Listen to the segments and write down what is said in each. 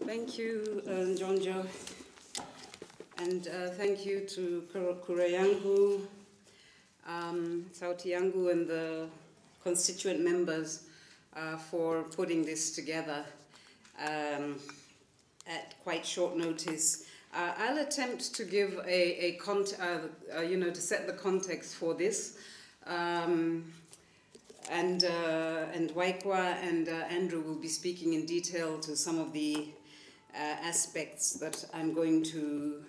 Thank you, Jonjo, and thank you to Kura Yangu Sauti Yangu and the constituent members for putting this together at quite short notice. I'll attempt to give to set the context for this. And Waikwa and Andrew will be speaking in detail to some of the aspects that I'm going to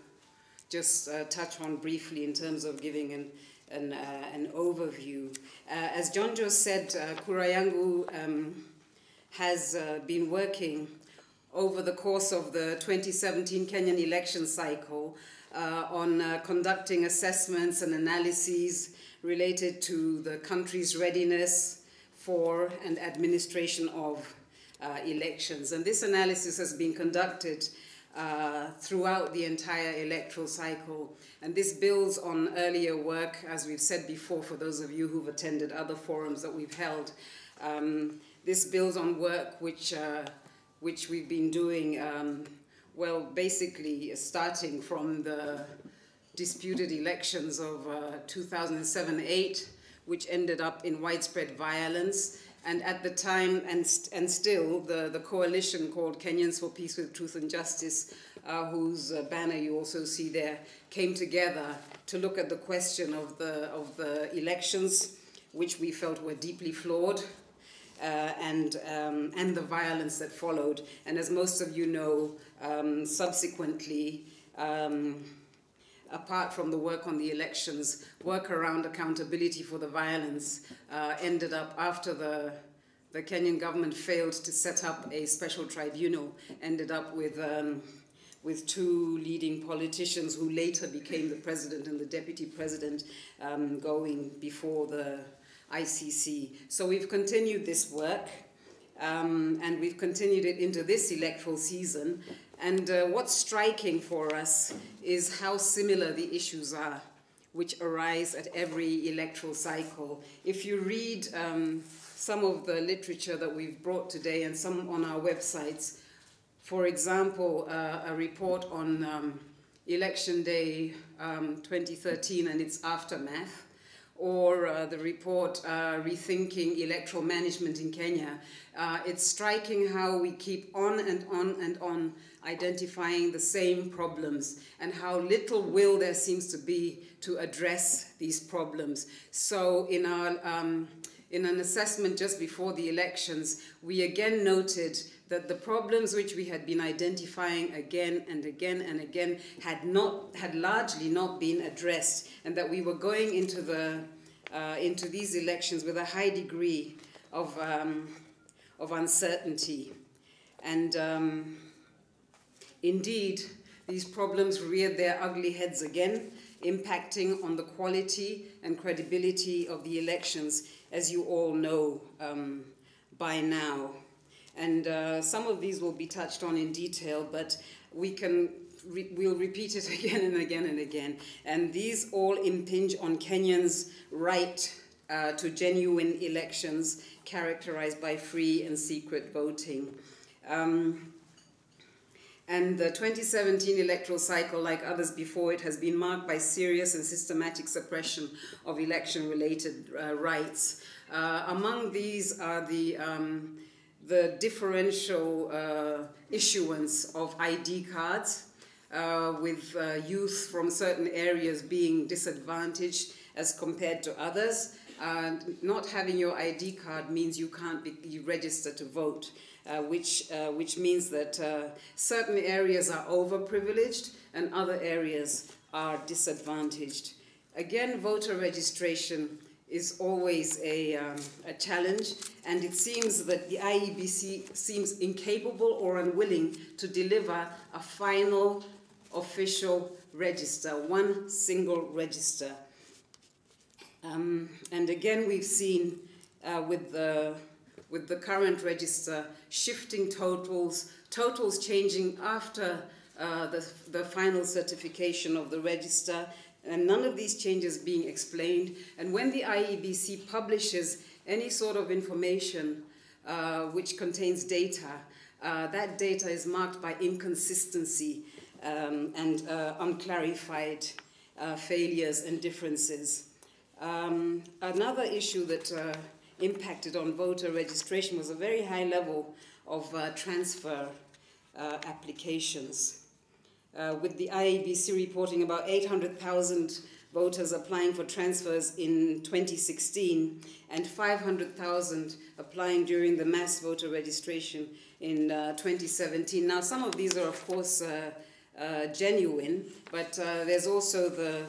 just touch on briefly in terms of giving an overview. As Jonjo said, Kura Yangu has been working over the course of the 2017 Kenyan election cycle on conducting assessments and analyses related to the country's readiness for and administration of elections. And this analysis has been conducted throughout the entire electoral cycle. And this builds on earlier work, as we've said before, for those of you who've attended other forums that we've held. This builds on work which we've been doing, well, basically starting from the disputed elections of 2007-8, which ended up in widespread violence. And at the time, and still, the coalition called Kenyans for Peace with Truth and Justice, whose banner you also see there, came together to look at the question of the elections, which we felt were deeply flawed, and the violence that followed. And as most of you know, subsequently, apart from the work on the elections, work around accountability for the violence ended up after the Kenyan government failed to set up a special tribunal, ended up with two leading politicians who later became the president and the deputy president going before the ICC. So we've continued this work and we've continued it into this electoral season. And what's striking for us is how similar the issues are which arise at every electoral cycle. If you read some of the literature that we've brought today and some on our websites, for example, a report on Election Day 2013 and its aftermath, or the report Rethinking Electoral Management in Kenya, it's striking how we keep on and on and on identifying the same problems and how little will there seems to be to address these problems. So in an assessment just before the elections, we again noted that the problems which we had been identifying again and again and again had largely not been addressed, and that we were going into these elections with a high degree of uncertainty. And indeed, these problems reared their ugly heads again, impacting on the quality and credibility of the elections, as you all know by now. And some of these will be touched on in detail, but we'll repeat it again and again and again. And these all impinge on Kenyans' right to genuine elections characterized by free and secret voting. And the 2017 electoral cycle, like others before it, has been marked by serious and systematic suppression of election-related rights. Among these are the differential issuance of ID cards, with youth from certain areas being disadvantaged as compared to others. Not having your ID card means you can't be registered to vote, which means that certain areas are overprivileged and other areas are disadvantaged. Again, voter registration is always a challenge, and it seems that the IEBC seems incapable or unwilling to deliver a final official register, one single register. And again, we've seen with the current register shifting totals changing after the final certification of the register, and none of these changes being explained. And when the IEBC publishes any sort of information which contains data, that data is marked by inconsistency and unclarified failures and differences. Another issue that impacted on voter registration was a very high level of transfer applications, with the IEBC reporting about 800,000 voters applying for transfers in 2016 and 500,000 applying during the mass voter registration in 2017. Now, some of these are, of course, genuine, but there's also the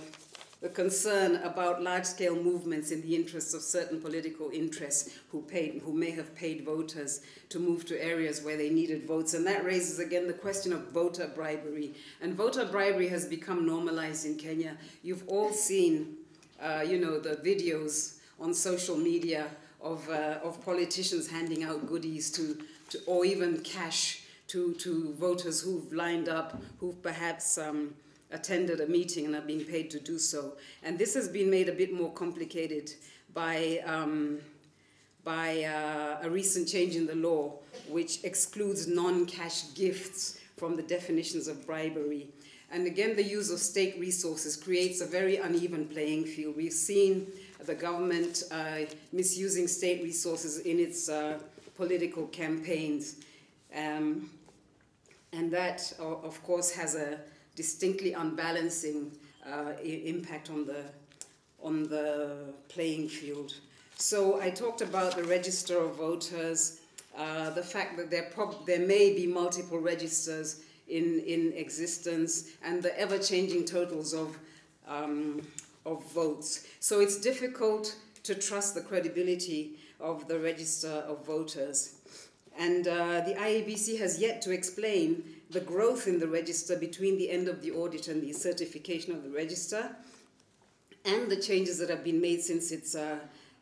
concern about large-scale movements in the interests of certain political interests who may have paid voters to move to areas where they needed votes. And that raises, again, the question of voter bribery. And voter bribery has become normalized in Kenya. You've all seen, the videos on social media of politicians handing out goodies or even cash to voters who've lined up, who've perhaps attended a meeting and are being paid to do so. And this has been made a bit more complicated by a recent change in the law, which excludes non-cash gifts from the definitions of bribery. And again, the use of state resources creates a very uneven playing field. We've seen the government misusing state resources in its political campaigns. And that, of course, has a distinctly unbalancing impact on the playing field. So I talked about the register of voters, the fact that there may be multiple registers in existence, and the ever-changing totals of votes. So it's difficult to trust the credibility of the register of voters. And the IEBC has yet to explain the growth in the register between the end of the audit and the certification of the register, and the changes that have been made since its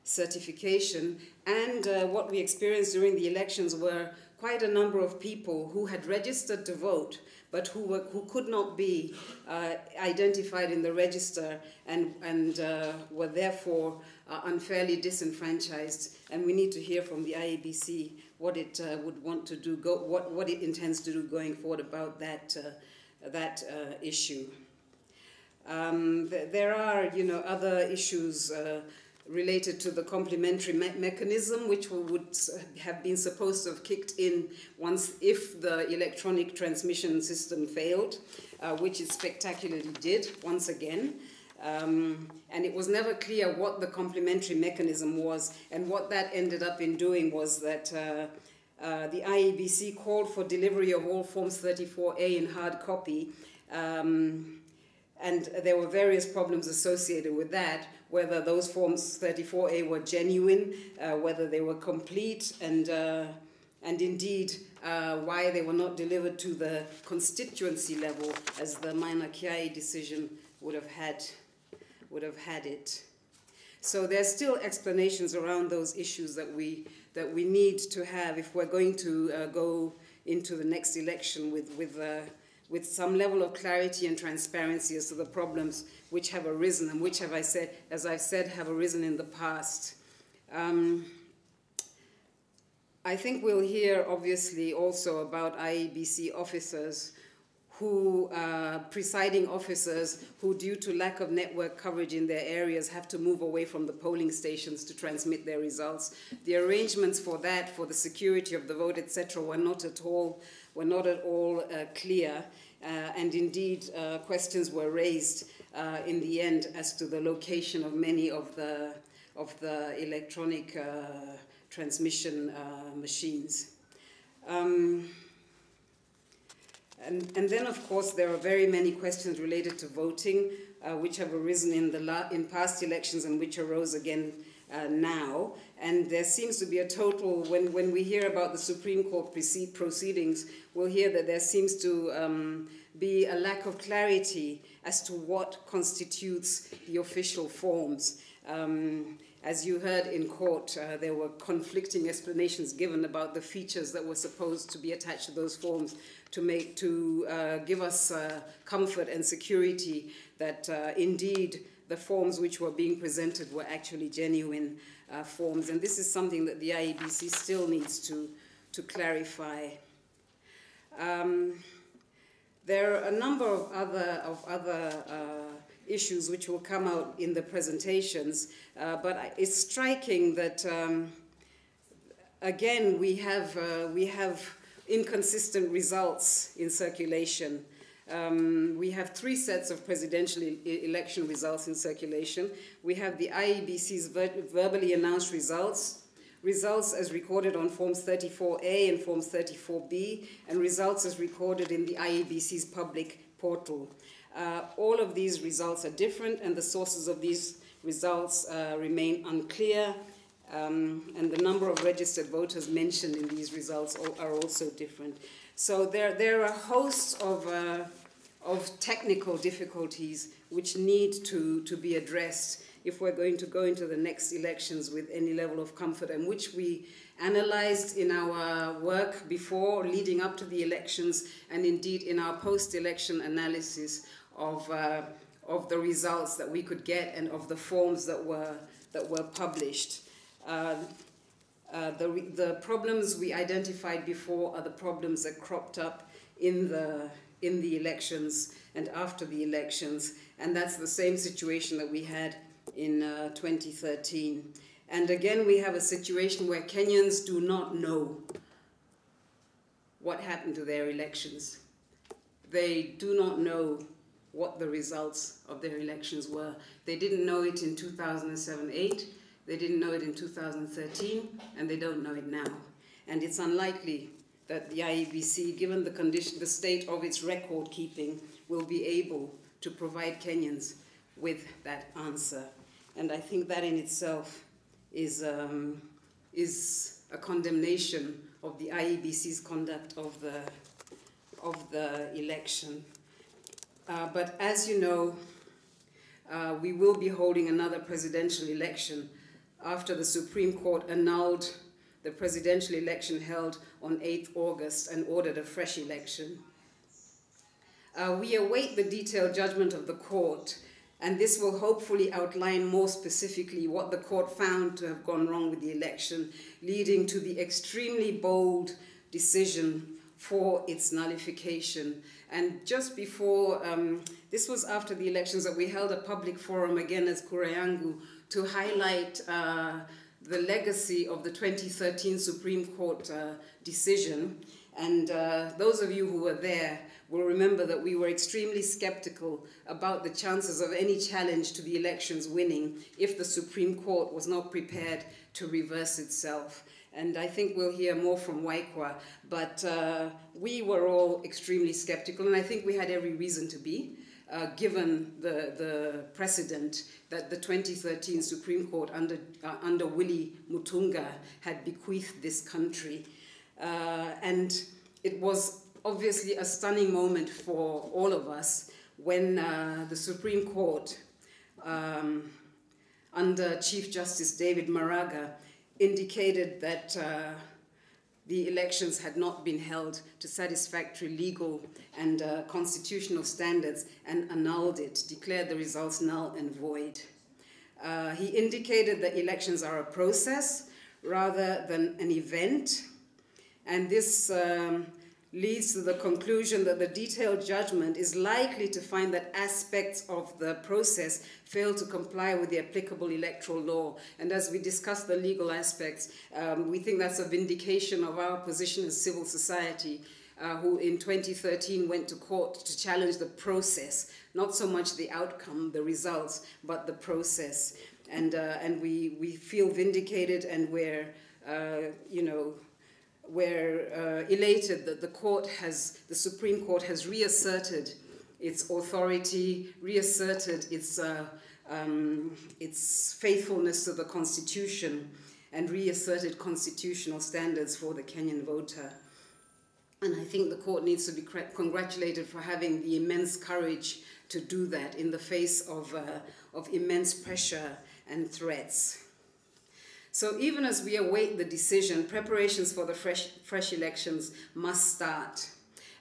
certification. And what we experienced during the elections were quite a number of people who had registered to vote, but who could not be identified in the register and were therefore unfairly disenfranchised. And we need to hear from the IEBC what it would want to do, what it intends to do going forward about that issue. There are, other issues related to the complementary mechanism, which would have been supposed to have kicked in if the electronic transmission system failed, which it spectacularly did once again. And it was never clear what the complementary mechanism was, and what that ended up in doing was that the IEBC called for delivery of all Forms 34A in hard copy, and there were various problems associated with that, whether those Forms 34A were genuine, whether they were complete, and indeed why they were not delivered to the constituency level as the Maina Kiai decision would have had it. So there's still explanations around those issues that we need to have if we're going to go into the next election with some level of clarity and transparency as to the problems which have arisen and which, as I've said, have arisen in the past. I think we'll hear, obviously, also about IEBC officers presiding officers who, due to lack of network coverage in their areas, have to move away from the polling stations to transmit their results. The arrangements for that, for the security of the vote, etc., were not at all clear, and indeed questions were raised in the end as to the location of many of the electronic transmission machines. And then, of course, there are very many questions related to voting, which have arisen in past elections and which arose again now. And there seems to be a total, when we hear about the Supreme Court proceedings, we'll hear that there seems to be a lack of clarity as to what constitutes the official forms. As you heard in court, there were conflicting explanations given about the features that were supposed to be attached to those forms to give us comfort and security that indeed the forms which were being presented were actually genuine forms. And this is something that the IEBC still needs to clarify. There are a number of other issues which will come out in the presentations, but it's striking that again we have inconsistent results in circulation. We have 3 sets of presidential election results in circulation. We have the IEBC's verbally announced results as recorded on Forms 34A and Forms 34B, and results as recorded in the IEBC's public portal. All of these results are different, and the sources of these results remain unclear, and the number of registered voters mentioned in these results are also different. So there are hosts of technical difficulties which need to be addressed if we're going to go into the next elections with any level of comfort, and which we analyzed in our work before, leading up to the elections, and indeed in our post-election analysis of the results that we could get and of the forms that were published. The problems we identified before are the problems that cropped up in the elections and after the elections, and that's the same situation that we had in 2013. And again, we have a situation where Kenyans do not know what happened to their elections. They do not know what the results of their elections were. They didn't know it in 2007-8, they didn't know it in 2013, and they don't know it now. And it's unlikely that the IEBC, given the condition, the state of its record keeping, will be able to provide Kenyans with that answer. And I think that in itself is a condemnation of the IEBC's conduct of the election. But as you know, we will be holding another presidential election after the Supreme Court annulled the presidential election held on 8th August and ordered a fresh election. We await the detailed judgment of the court, and this will hopefully outline more specifically what the court found to have gone wrong with the election, leading to the extremely bold decision for its nullification. And just before, this was after the elections, that we held a public forum again as Kura Yangu to highlight the legacy of the 2013 Supreme Court decision. And those of you who were there will remember that we were extremely skeptical about the chances of any challenge to the elections winning if the Supreme Court was not prepared to reverse itself. And I think we'll hear more from Waikwa, but we were all extremely skeptical, and I think we had every reason to be, given the precedent that the 2013 Supreme Court under Willie Mutunga had bequeathed this country. And it was obviously a stunning moment for all of us when the Supreme Court, under Chief Justice David Maraga, indicated that the elections had not been held to satisfactory legal and constitutional standards, and annulled it, declared the results null and void. He indicated that elections are a process rather than an event, and this leads to the conclusion that the detailed judgment is likely to find that aspects of the process fail to comply with the applicable electoral law. And as we discuss the legal aspects, we think that's a vindication of our position as civil society, who in 2013 went to court to challenge the process, not so much the outcome, the results, but the process. And we feel vindicated, and we're, we're elated that the Supreme Court has reasserted its authority, reasserted its faithfulness to the Constitution, and reasserted constitutional standards for the Kenyan voter. And I think the court needs to be congratulated for having the immense courage to do that in the face of immense pressure and threats. So even as we await the decision, preparations for the fresh elections must start.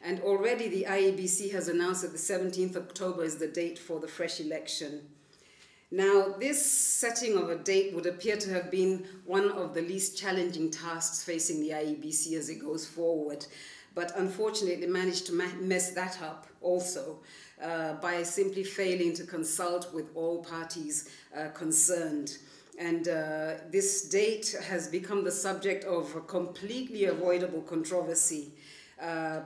And already the IEBC has announced that the 17th of October is the date for the fresh election. Now, this setting of a date would appear to have been one of the least challenging tasks facing the IEBC as it goes forward. but unfortunately managed to mess that up also by simply failing to consult with all parties concerned. And this date has become the subject of a completely avoidable controversy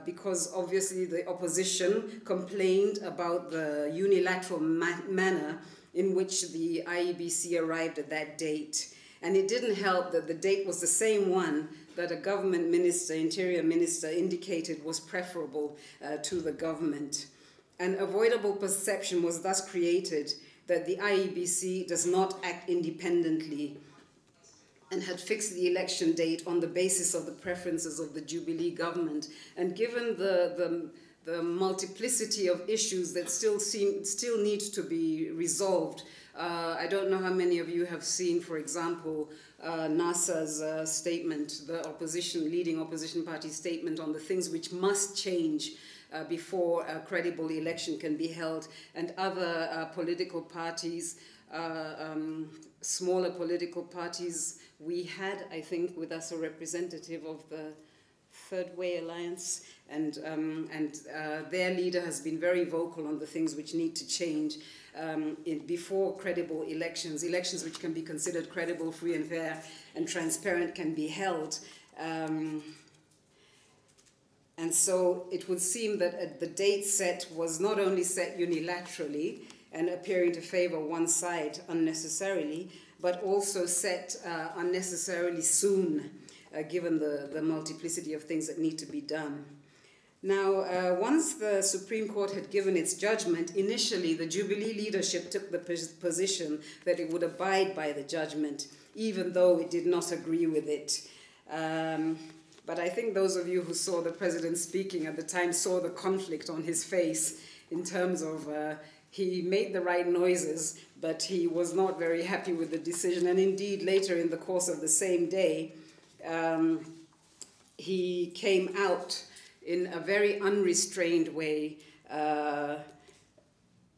because obviously the opposition complained about the unilateral manner in which the IEBC arrived at that date. And it didn't help that the date was the same one that a government minister, interior minister, indicated was preferable to the government. An avoidable perception was thus created that the IEBC does not act independently and had fixed the election date on the basis of the preferences of the Jubilee government. And given the multiplicity of issues that still need to be resolved, I don't know how many of you have seen, for example, NASA's statement, the leading opposition party statement on the things which must change before a credible election can be held, and other political parties, smaller political parties. We had, I think, with us a representative of the Third Way Alliance, and their leader has been very vocal on the things which need to change before credible elections which can be considered credible, free and fair and transparent can be held. And so it would seem that the date set was not only set unilaterally and appearing to favor one side unnecessarily, but also set unnecessarily soon, given the multiplicity of things that need to be done. Now, once the Supreme Court had given its judgment, initially the Jubilee leadership took the position that it would abide by the judgment, even though it did not agree with it. But I think those of you who saw the president speaking at the time saw the conflict on his face in terms of he made the right noises, but he was not very happy with the decision. And indeed, later in the course of the same day, he came out in a very unrestrained way,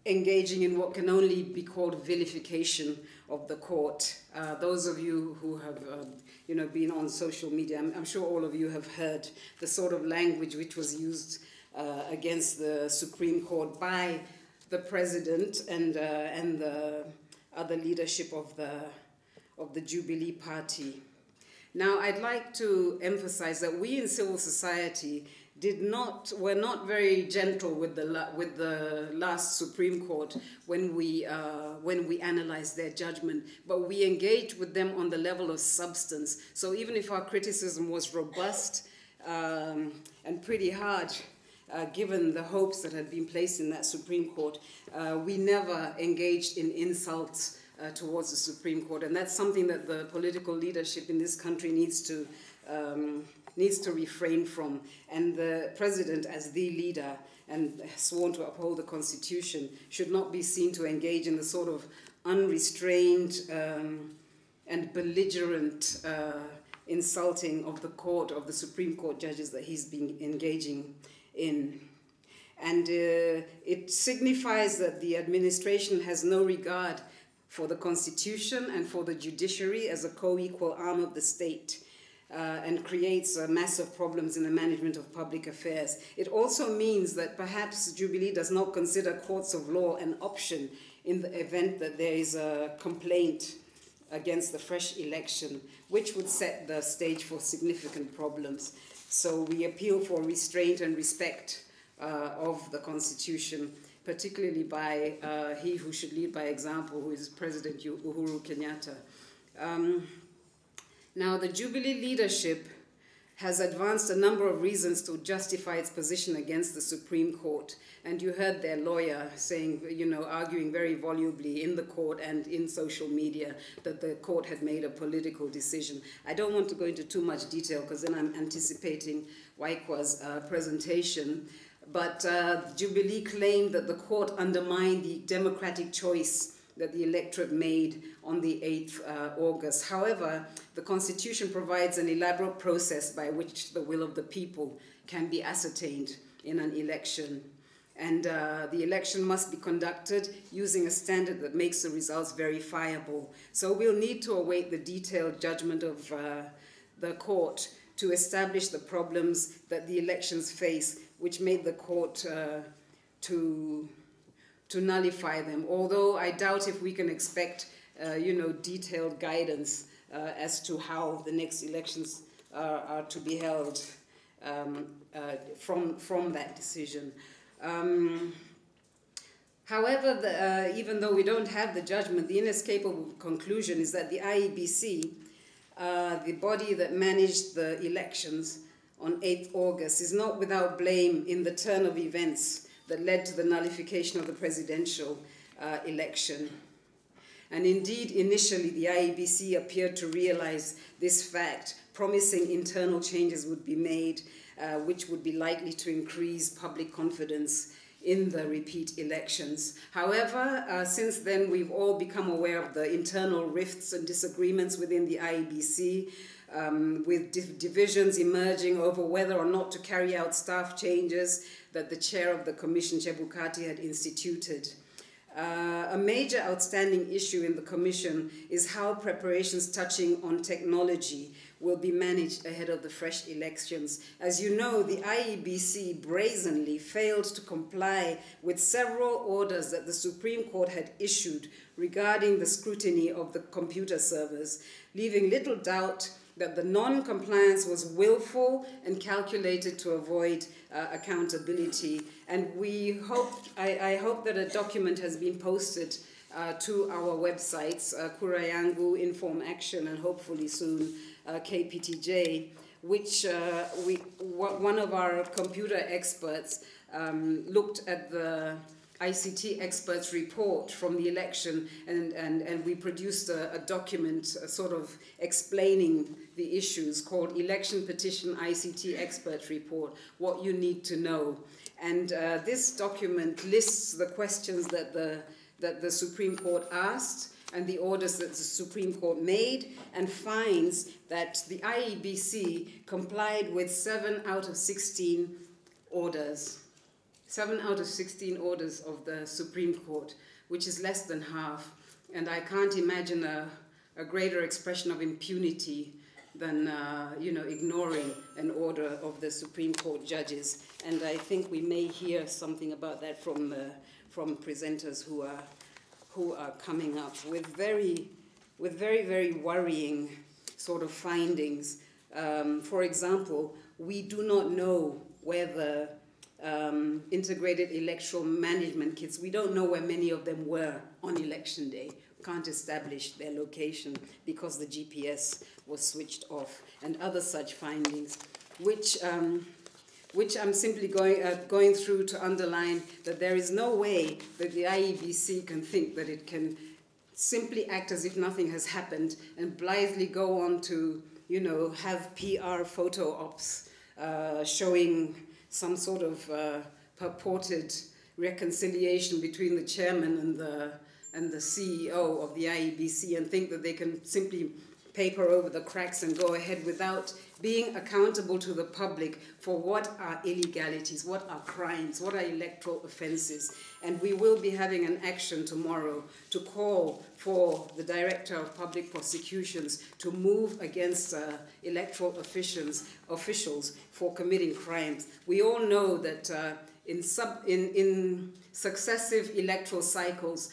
engaging in what can only be called vilification of the court. Those of you who have been on social media, I'm sure all of you have heard the sort of language which was used against the Supreme Court by the president and the other leadership of the Jubilee Party. Now, I'd like to emphasize that we in civil society were not very gentle with the last Supreme Court when we analyzed their judgment, but we engaged with them on the level of substance. So even if our criticism was robust and pretty hard, given the hopes that had been placed in that Supreme Court, we never engaged in insults towards the Supreme Court, and that's something that the political leadership in this country needs to refrain from. And the president, as the leader and sworn to uphold the Constitution, should not be seen to engage in the sort of unrestrained and belligerent insulting of the court, of the Supreme Court judges that he's been engaging in. And it signifies that the administration has no regard for the Constitution and for the judiciary as a co-equal arm of the state. And creates massive problems in the management of public affairs. It also means that perhaps Jubilee does not consider courts of law an option in the event that there is a complaint against the fresh election, which would set the stage for significant problems. So we appeal for restraint and respect of the Constitution, particularly by he who should lead by example, who is President Uhuru Kenyatta. Now, the Jubilee leadership has advanced a number of reasons to justify its position against the Supreme Court. And you heard their lawyer saying, arguing very volubly in the court and in social media that the court had made a political decision. I don't want to go into too much detail because then I'm anticipating Waikwa's presentation. But Jubilee claimed that the court undermined the democratic choice that the electorate made on the 8th August. However, the Constitution provides an elaborate process by which the will of the people can be ascertained in an election. And the election must be conducted using a standard that makes the results verifiable. So we'll need to await the detailed judgment of the court to establish the problems that the elections face, which made the court to nullify them. Although I doubt if we can expect, detailed guidance as to how the next elections are to be held from that decision. However, even though we don't have the judgment, the inescapable conclusion is that the IEBC, the body that managed the elections on 8th August, is not without blame in the turn of events that led to the nullification of the presidential election. And indeed, initially, the IEBC appeared to realize this fact, promising internal changes would be made, which would be likely to increase public confidence in the repeat elections. However, since then, we've all become aware of the internal rifts and disagreements within the IEBC, with divisions emerging over whether or not to carry out staff changes that the chair of the commission, Chebukati, had instituted. A major outstanding issue in the commission is how preparations touching on technology will be managed ahead of the fresh elections. As you know, the IEBC brazenly failed to comply with several orders that the Supreme Court had issued regarding the scrutiny of the computer servers, leaving little doubt that the non-compliance was willful and calculated to avoid accountability. And I hope that a document has been posted to our websites, Kura Yangu, Inform Action, and hopefully soon KPTJ, which one of our computer experts looked at the ICT experts report from the election, and we produced a document sort of explaining the issues called Election Petition ICT Expert Report, What You Need to Know. And this document lists the questions that the Supreme Court asked and the orders that the Supreme Court made, and finds that the IEBC complied with 7 out of 16 orders. 7 out of 16 orders of the Supreme Court, which is less than half. And I can't imagine a greater expression of impunity than ignoring an order of the Supreme Court judges. And I think we may hear something about that from presenters who are coming up with very, very worrying sort of findings. For example, we do not know whether integrated electoral management kits, we don't know where many of them were on election day. Can't establish their location because the GPS was switched off, and other such findings, which I'm simply going through to underline that there is no way that the IEBC can think that it can simply act as if nothing has happened and blithely go on to, have PR photo ops showing some sort of purported reconciliation between the chairman and the CEO of the IEBC, and think that they can simply paper over the cracks and go ahead without being accountable to the public for what are illegalities, what are crimes, what are electoral offenses. And we will be having an action tomorrow to call for the Director of Public Prosecutions to move against electoral officials for committing crimes. We all know that in successive electoral cycles,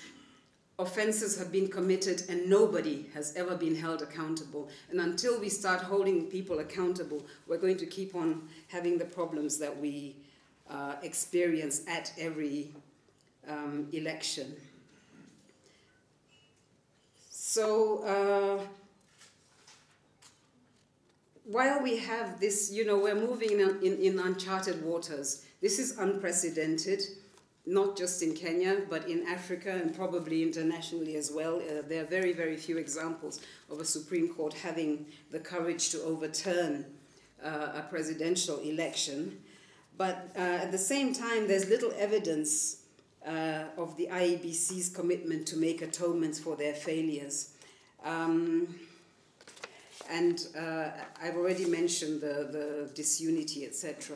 offenses have been committed and nobody has ever been held accountable. And until we start holding people accountable, we're going to keep on having the problems that we experience at every election. So while we have this, we're moving in uncharted waters. This is unprecedented. Not just in Kenya, but in Africa and probably internationally as well. There are very, very few examples of a Supreme Court having the courage to overturn a presidential election. But at the same time, there's little evidence of the IEBC's commitment to make atonements for their failures. And I've already mentioned the disunity, etc.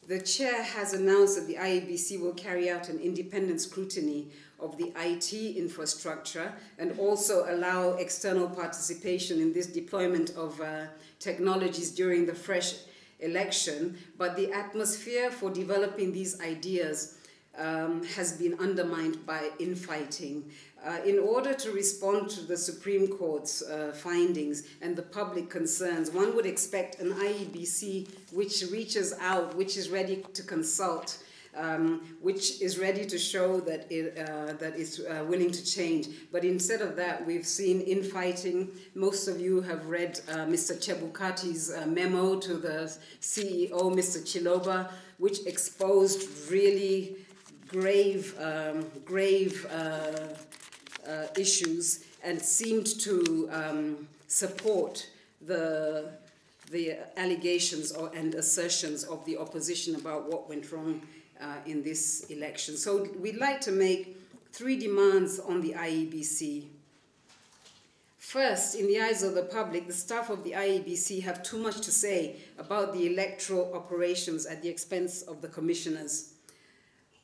The chair has announced that the IEBC will carry out an independent scrutiny of the IT infrastructure and also allow external participation in this deployment of technologies during the fresh election. But the atmosphere for developing these ideas has been undermined by infighting. In order to respond to the Supreme Court's findings and the public concerns, one would expect an IEBC which reaches out, which is ready to consult, which is ready to show that that it's willing to change. But instead of that, we've seen infighting. Most of you have read Mr. Chebukati's memo to the CEO, Mr. Chiloba, which exposed really grave issues and seemed to support the allegations and assertions of the opposition about what went wrong in this election. So we'd like to make 3 demands on the IEBC. First, in the eyes of the public, the staff of the IEBC have too much to say about the electoral operations at the expense of the commissioners.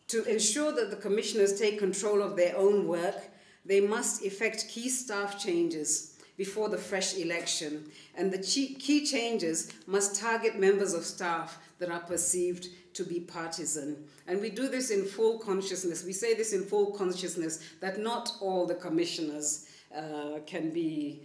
To ensure that the commissioners take control of their own work, they must effect key staff changes before the fresh election, and the key changes must target members of staff that are perceived to be partisan. And we do this in full consciousness. We say this in full consciousness that not all the commissioners can be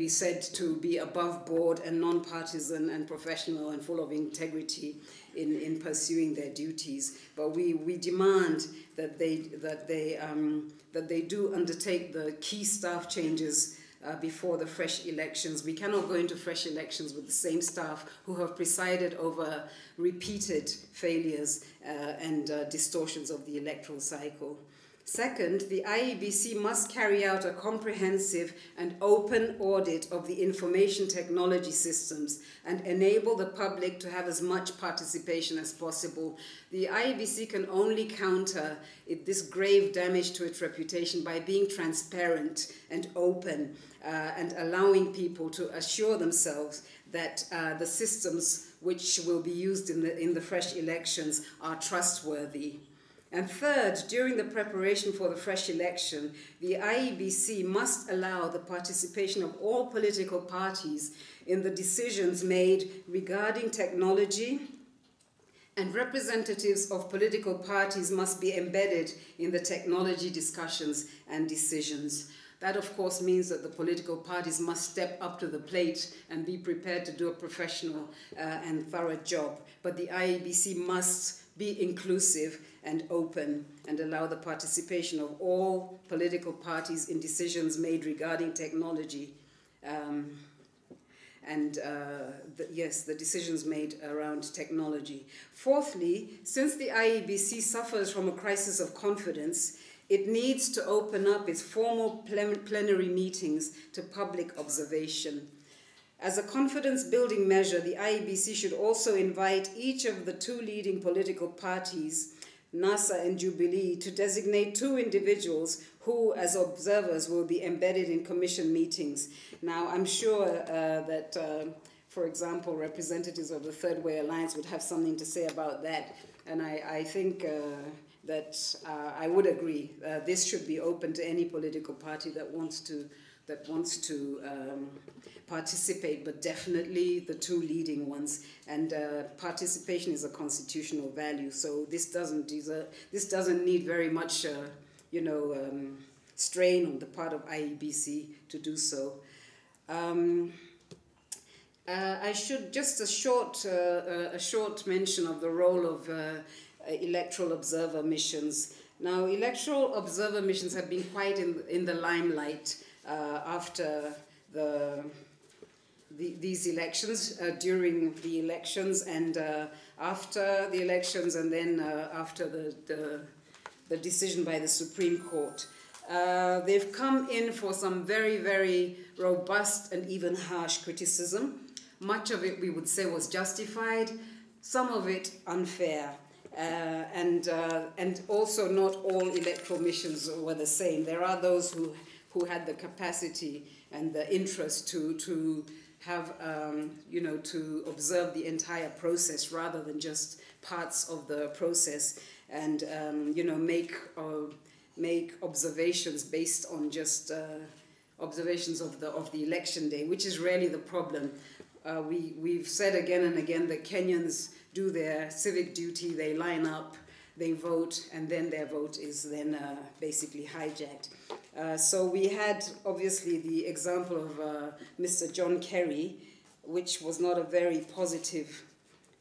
said to be above board and non-partisan and professional and full of integrity in pursuing their duties. But we demand that they do undertake the key staff changes before the fresh elections. We cannot go into fresh elections with the same staff who have presided over repeated failures and distortions of the electoral cycle. Second, the IEBC must carry out a comprehensive and open audit of the information technology systems and enable the public to have as much participation as possible. The IEBC can only counter this grave damage to its reputation by being transparent and open and allowing people to assure themselves that the systems which will be used in the fresh elections are trustworthy. And third, during the preparation for the fresh election, the IEBC must allow the participation of all political parties in the decisions made regarding technology, and representatives of political parties must be embedded in the technology discussions and decisions. That, of course, means that the political parties must step up to the plate and be prepared to do a professional and thorough job. But the IEBC must be inclusive and open and allow the participation of all political parties in decisions made regarding technology. The decisions made around technology. Fourthly, since the IEBC suffers from a crisis of confidence, it needs to open up its formal plenary meetings to public observation. As a confidence-building measure, the IEBC should also invite each of the 2 leading political parties, NASA and Jubilee, to designate 2 individuals who, as observers, will be embedded in commission meetings. Now, I'm sure that, for example, representatives of the Third Way Alliance would have something to say about that, and I think that I would agree. This should be open to any political party that wants to participate, but definitely the 2 leading ones. And participation is a constitutional value, so this doesn't need very much, strain on the part of IEBC to do so. I should just a short mention of the role of electoral observer missions. Now, electoral observer missions have been quite in the limelight after these elections, during the elections, and after the elections, and then after the decision by the Supreme Court. They've come in for some very, very robust and even harsh criticism. Much of it, we would say, was justified, some of it unfair. And also not all electoral missions were the same. There are those who had the capacity and the interest to have, you know, to observe the entire process rather than just parts of the process, and you know, make observations based on just observations of the election day, which is really the problem. We've said again and again that Kenyans do their civic duty, they line up, they vote, and then their vote is then basically hijacked. So we had obviously the example of Mr. John Kerry, which was not a very positive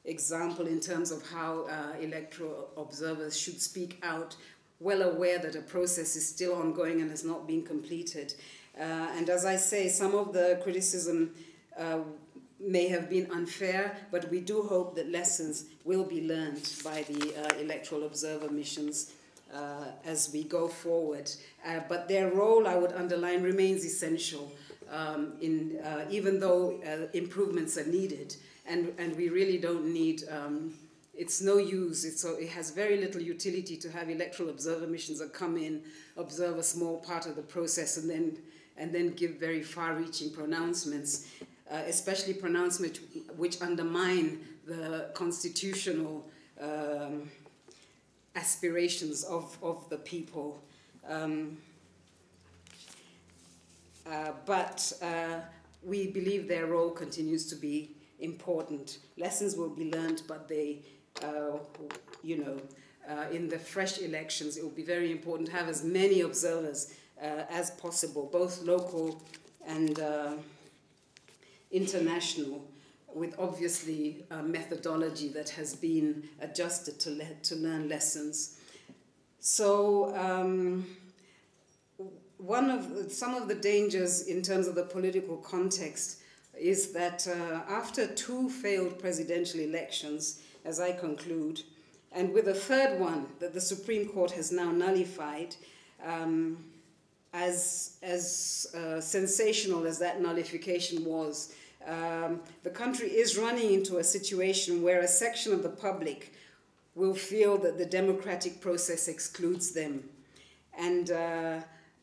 example in terms of how electoral observers should speak out, well aware that a process is still ongoing and has not been completed. And as I say, some of the criticism may have been unfair, but we do hope that lessons will be learned by the electoral observer missions as we go forward. But their role, I would underline, remains essential, even though improvements are needed. And we really don't need, it's no use, it has very little utility to have electoral observer missions that come in, observe a small part of the process, and then give very far-reaching pronouncements, especially pronouncements which undermine the constitutional aspirations of the people. But we believe their role continues to be important. Lessons will be learned, but they, you know, in the fresh elections, it will be very important to have as many observers as possible, both local and international, with obviously a methodology that has been adjusted to learn lessons. So some of the dangers in terms of the political context is that after 2 failed presidential elections, as I conclude, and with a third one that the Supreme Court has now nullified, as sensational as that nullification was, the country is running into a situation where a section of the public will feel that the democratic process excludes them. And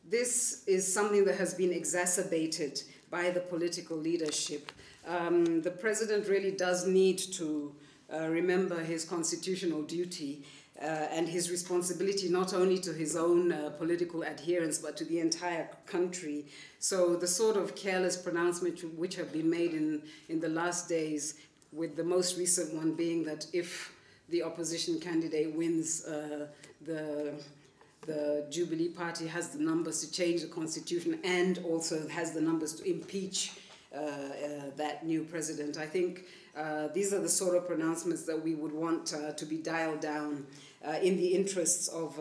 this is something that has been exacerbated by the political leadership. The president really does need to remember his constitutional duty and his responsibility not only to his own political adherents but to the entire country. So the sort of careless pronouncements which have been made in the last days, with the most recent one being that if the opposition candidate wins, the Jubilee Party has the numbers to change the constitution and also has the numbers to impeach that new president. I think these are the sort of pronouncements that we would want to be dialed down in the interests of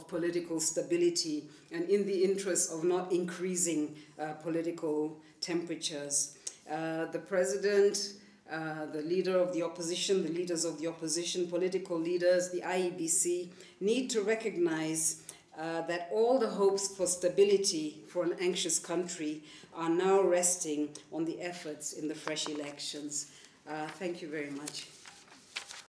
political stability and in the interests of not increasing political temperatures. The president, the leader of the opposition, the leaders of the opposition, political leaders, the IEBC need to recognize that all the hopes for stability for an anxious country are now resting on the efforts in the fresh elections. Thank you very much.